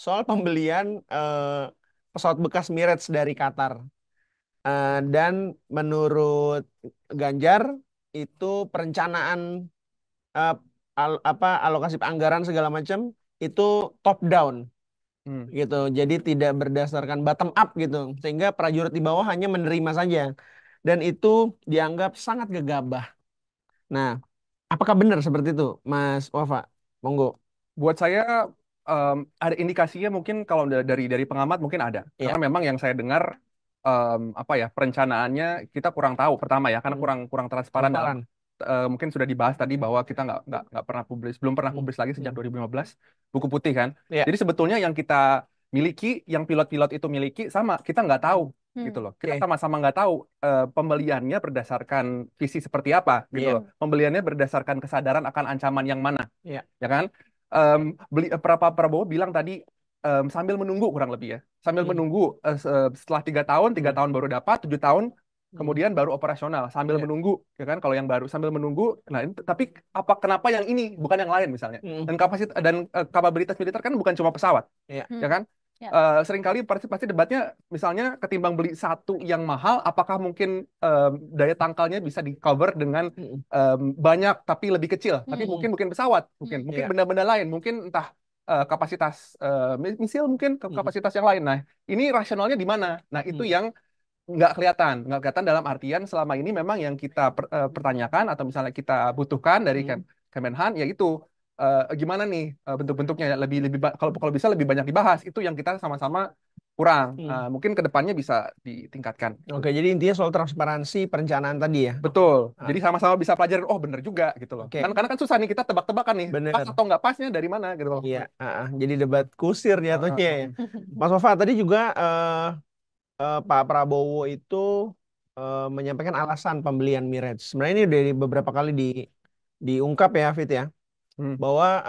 soal pembelian pesawat bekas Emirates dari Qatar. Dan menurut Ganjar itu perencanaan eh, alokasi anggaran segala macam itu top down Hmm. gitu. Jadi tidak berdasarkan bottom up gitu. Sehingga prajurit di bawah hanya menerima saja. Dan itu dianggap sangat gegabah. Nah, apakah benar seperti itu, Mas Wafa? Monggo. Buat saya ada indikasinya mungkin kalau dari pengamat mungkin ada. Ya. Karena memang yang saya dengar apa ya perencanaannya kita kurang tahu pertama ya karena Hmm. kurang kurang transparan dalam Transparan. mungkin sudah dibahas tadi bahwa kita nggak pernah publis belum pernah Hmm. publis lagi sejak Hmm. 2015 buku putih kan. Ya. Jadi sebetulnya yang kita miliki, yang pilot-pilot itu miliki sama kita nggak tahu gitu loh. Kita Oke. sama-sama nggak tahu pembeliannya berdasarkan visi seperti apa gitu Iya. loh. Pembeliannya berdasarkan kesadaran akan ancaman yang mana Iya. ya kan? Prabowo bilang tadi sambil menunggu kurang lebih ya, sambil Hmm. menunggu setelah 3 tahun, tiga Hmm. tahun baru dapat, 7 tahun Hmm. kemudian baru operasional sambil Iya. menunggu ya kan? Kalau yang baru sambil menunggu, nah tapi kenapa yang ini bukan yang lain misalnya? Hmm. Dan kapasitas dan kapabilitas militer kan bukan cuma pesawat Iya. ya kan? Ya. Seringkali pasti pasti debatnya misalnya ketimbang beli satu yang mahal, apakah mungkin daya tangkalnya bisa di cover dengan Hmm. banyak tapi lebih kecil, tapi Hmm. mungkin pesawat, mungkin Iya. benda-benda lain, mungkin entah kapasitas misil, mungkin Hmm. kapasitas yang lain. Nah, ini rasionalnya di mana? Nah, itu Hmm. yang nggak kelihatan dalam artian selama ini memang yang kita pertanyakan atau misalnya kita butuhkan dari Hmm. Kemenhan yaitu gimana nih bentuk-bentuknya lebih lebih kalau kalau bisa lebih banyak dibahas itu yang kita sama-sama kurang. Hmm. Mungkin kedepannya bisa ditingkatkan. Oke, jadi intinya soal transparansi perencanaan tadi ya. Betul. Ah, Jadi sama-sama bisa pelajarin. Oh bener juga gitu loh. oke, Kan karena kan susah nih kita tebak-tebakan nih pas bener. atau nggak pasnya dari mana gitu loh. Iya, jadi debat kusir Ah, ah, jatuhnya ya. ah. Mas Wafa tadi juga Pak Prabowo itu menyampaikan alasan pembelian Emirates. Sebenarnya ini dari beberapa kali diungkap ya, Fit ya, Hmm. bahwa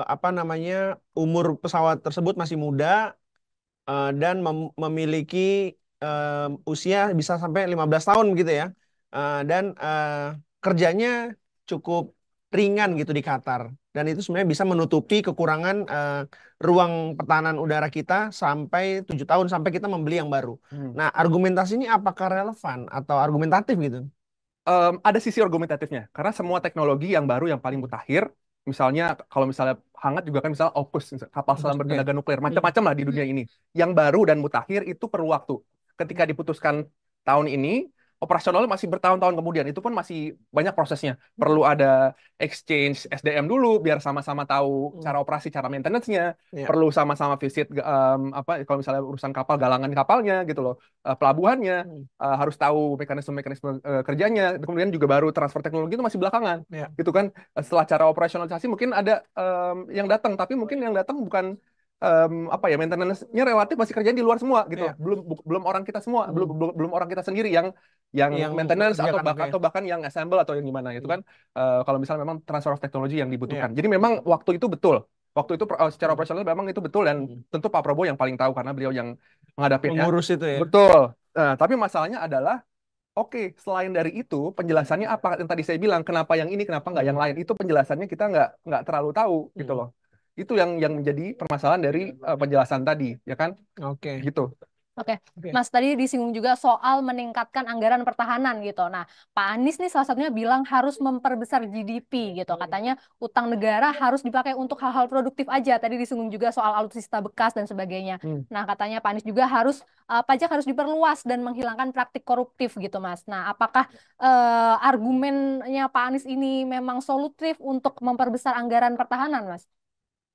apa namanya umur pesawat tersebut masih muda dan memiliki usia bisa sampai 15 tahun gitu ya. Dan kerjanya cukup ringan gitu di Qatar. Dan itu sebenarnya bisa menutupi kekurangan ruang pertahanan udara kita sampai 7 tahun sampai kita membeli yang baru. Hmm. Nah, argumentasi ini apakah relevan atau argumentatif gitu? Ada sisi argumentatifnya karena semua teknologi yang baru yang paling mutakhir misalnya kalau misalnya hangat juga kan misal AUKUS kapal selam Oke. bertenaga nuklir Hmm. macam-macam lah di dunia ini yang baru dan mutakhir itu perlu waktu ketika diputuskan tahun ini operasional masih bertahun-tahun kemudian itu pun masih banyak prosesnya perlu ada exchange SDM dulu biar sama-sama tahu Hmm. cara operasi cara maintenance-nya Ya. perlu sama-sama visit apa kalau misalnya urusan kapal galangan kapalnya gitu loh pelabuhannya Hmm. harus tahu mekanisme-mekanisme kerjanya. Kemudian juga baru transfer teknologi itu masih belakangan, Ya. gitu kan? Setelah cara operasionalisasi mungkin ada yang datang, tapi mungkin yang datang bukan apa ya maintenance-nya relatif masih kerjanya di luar semua, gitu. Ya. Belum orang kita semua, belum Hmm. belum belum orang kita sendiri yang Yang maintenance mengerjakan, oke. atau bahkan yang assemble atau yang gimana itu Hmm. kan kalau misalnya memang transfer of technology yang dibutuhkan. Ya. Jadi memang waktu itu betul. Waktu itu secara Hmm. operasional memang itu betul dan Hmm. tentu Pak Prabowo yang paling tahu karena beliau yang menghadapinya. Mengurus itu ya. Betul. Tapi masalahnya adalah oke, selain dari itu, penjelasannya apa? Yang tadi saya bilang, kenapa yang ini, kenapa nggak yang Hmm. lain? Itu penjelasannya kita nggak terlalu tahu, gitu Hmm. loh. Itu yang menjadi permasalahan dari penjelasan tadi, ya kan? Oke. Gitu. Oke, Oke. Mas tadi disinggung juga soal meningkatkan anggaran pertahanan gitu. Nah, Pak Anies nih salah satunya bilang harus memperbesar GDP gitu. Katanya utang negara harus dipakai untuk hal-hal produktif aja. Tadi disinggung juga soal alutsista bekas dan sebagainya. Hmm. Nah, katanya Pak Anies juga harus pajak harus diperluas dan menghilangkan praktik koruptif gitu, Mas. Nah, apakah argumennya Pak Anies ini memang solutif untuk memperbesar anggaran pertahanan, Mas?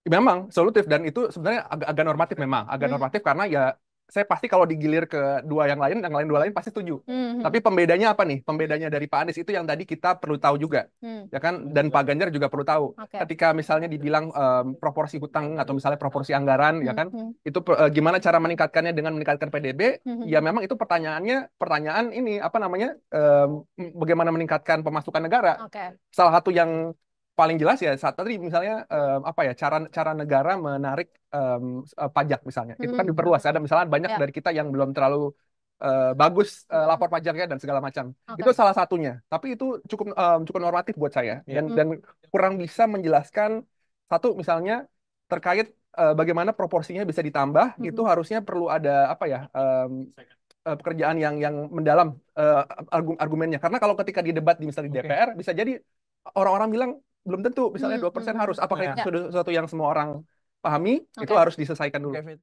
Memang solutif dan itu sebenarnya agak normatif memang, agak Hmm. normatif karena ya saya pasti kalau digilir ke yang lain dua lain pasti setuju. Hmm. Tapi pembedanya apa nih? Pembedanya dari Pak Anies itu yang tadi kita perlu tahu juga, Hmm. ya kan? Dan Pak Ganjar juga perlu tahu. Oke. Ketika misalnya dibilang proporsi hutang atau misalnya proporsi anggaran, ya kan? Hmm. Itu gimana cara meningkatkannya dengan meningkatkan PDB? Hmm. Ya memang itu pertanyaan ini apa namanya? Bagaimana meningkatkan pemasukan negara? Oke. Salah satu yang paling jelas ya saat tadi misalnya apa ya cara cara negara menarik pajak misalnya itu kan Hmm. diperluas ada misalnya banyak Ya. dari kita yang belum terlalu bagus lapor pajaknya dan segala macam Oke. itu salah satunya tapi itu cukup normatif buat saya Ya. dan kurang bisa menjelaskan satu misalnya terkait bagaimana proporsinya bisa ditambah, itu harusnya perlu ada apa ya? Pekerjaan yang mendalam argumennya. Karena kalau ketika di debat di misalnya di Oke. DPR, bisa jadi orang-orang bilang belum tentu, misalnya 2% harus. Apakah Ya. itu sesuatu yang semua orang pahami? Itu Oke. harus diselesaikan dulu. Oke, Fit.